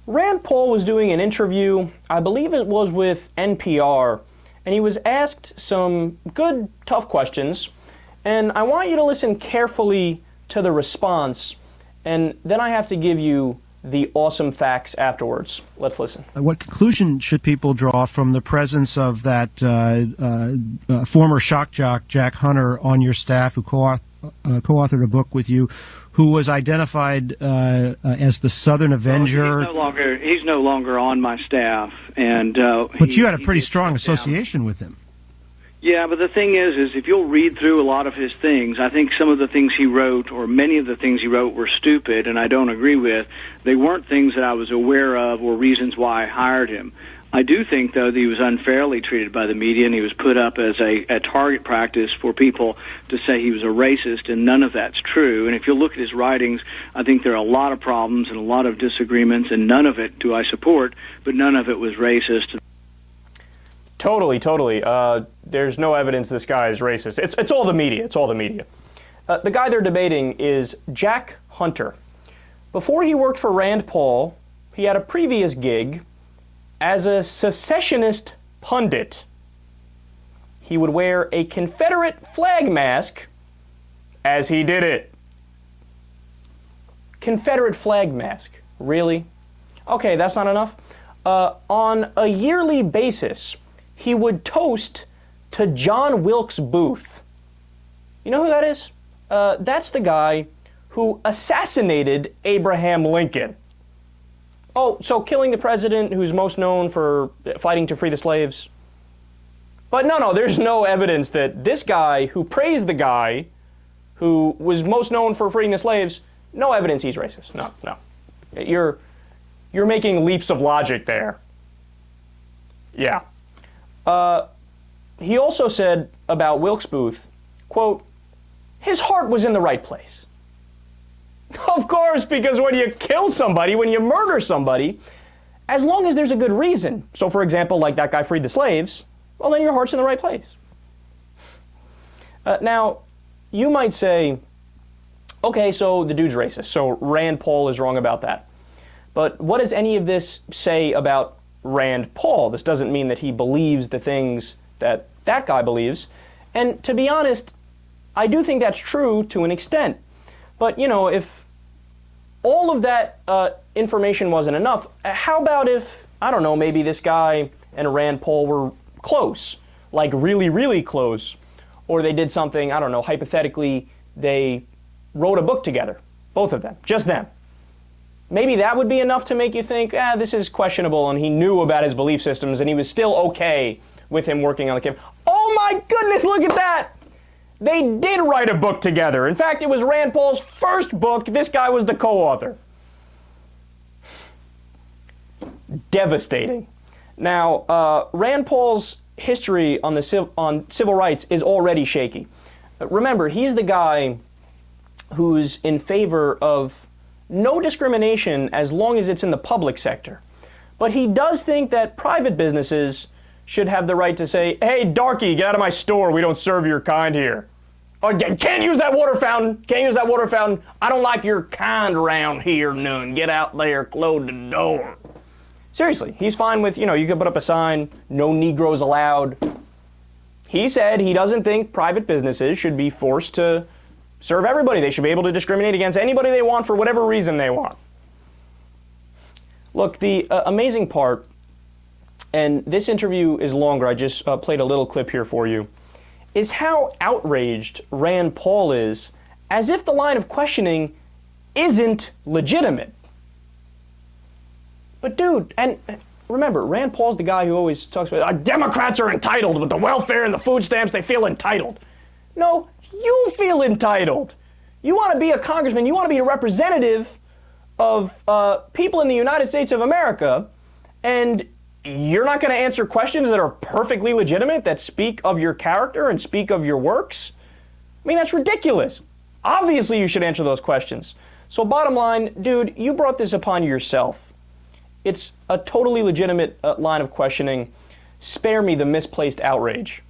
Rand Paul was doing an interview, I believe it was with NPR, and he was asked some good, tough questions, and I want you to listen carefully to the response, and then I have to give you the awesome facts afterwards. Let's listen. What conclusion should people draw from the presence of that former shock jock, Jack Hunter, on your staff, who co-authored a book with you, who was identified as the Southern Avenger? He's no longer on my staff, and but you had a pretty strong association with him. Yeah, but the thing is if you'll read through a lot of his things, I think some of the things he wrote, or many of the things he wrote, were stupid, and I don't agree with. They weren't things that I was aware of or reasons why I hired him. I do think, though, that he was unfairly treated by the media, and he was put up as a target practice for people to say he was a racist, and none of that's true. And if you look at his writings, I think there are a lot of problems and a lot of disagreements, and none of it do I support, but none of it was racist. Totally. There's no evidence this guy is racist. It's all the media. It's all the media. The guy they're debating is Jack Hunter. Before he worked for Rand Paul, he had a previous gig as a secessionist pundit. He would wear a Confederate flag mask as he did it. Confederate flag mask. Really? Okay, that's not enough. On a yearly basis, he would toast to John Wilkes Booth. You know who that is? That's the guy who assassinated Abraham Lincoln. Oh, so killing the president who's most known for fighting to free the slaves. But no, there's no evidence that this guy who praised the guy who was most known for freeing the slaves, no evidence he's racist. No. You're making leaps of logic there. Yeah. He also said about Wilkes Booth, quote, his heart was in the right place. Of course, because when you kill somebody, when you murder somebody, as long as there's a good reason, so for example, like that guy freed the slaves, well, then your heart's in the right place. Now, you might say, okay, so the dude's racist, so Rand Paul is wrong about that. But what does any of this say about Rand Paul? This doesn't mean that he believes the things that that guy believes. And to be honest, I do think that's true to an extent. But, if all of that information wasn't enough, how about if, I don't know, maybe this guy and Rand Paul were close, like really, really close, or they did something, I don't know, hypothetically, they wrote a book together, both of them, just them. Maybe that would be enough to make you think, this is questionable, and he knew about his belief systems, and he was still okay with him working on the campaign. Oh my goodness, look at that! They did write a book together. In fact, it was Rand Paul's first book. This guy was the co-author. Devastating. Now, Rand Paul's history on civil rights is already shaky. Remember, he's the guy who's in favor of no discrimination as long as it's in the public sector. But he does think that private businesses should have the right to say, hey, darky, get out of my store. We don't serve your kind here. Or can't use that water fountain. Can't use that water fountain. I don't like your kind around here, none. Get out there, close the door. Seriously, he's fine with, you can put up a sign, no Negroes allowed. He said he doesn't think private businesses should be forced to serve everybody. They should be able to discriminate against anybody they want for whatever reason they want. Look, the amazing part, and this interview is longer, I just played a little clip here for you, is how outraged Rand Paul is, as if the line of questioning isn't legitimate. But dude, and remember, Rand Paul's the guy who always talks about, Democrats are entitled with the welfare and the food stamps, they feel entitled. No, you feel entitled. You want to be a congressman, you want to be a representative of people in the United States of America, and you're not going to answer questions that are perfectly legitimate, that speak of your character and speak of your works? I mean, that's ridiculous. Obviously, you should answer those questions. So bottom line, dude, you brought this upon yourself. It's a totally legitimate line of questioning. Spare me the misplaced outrage.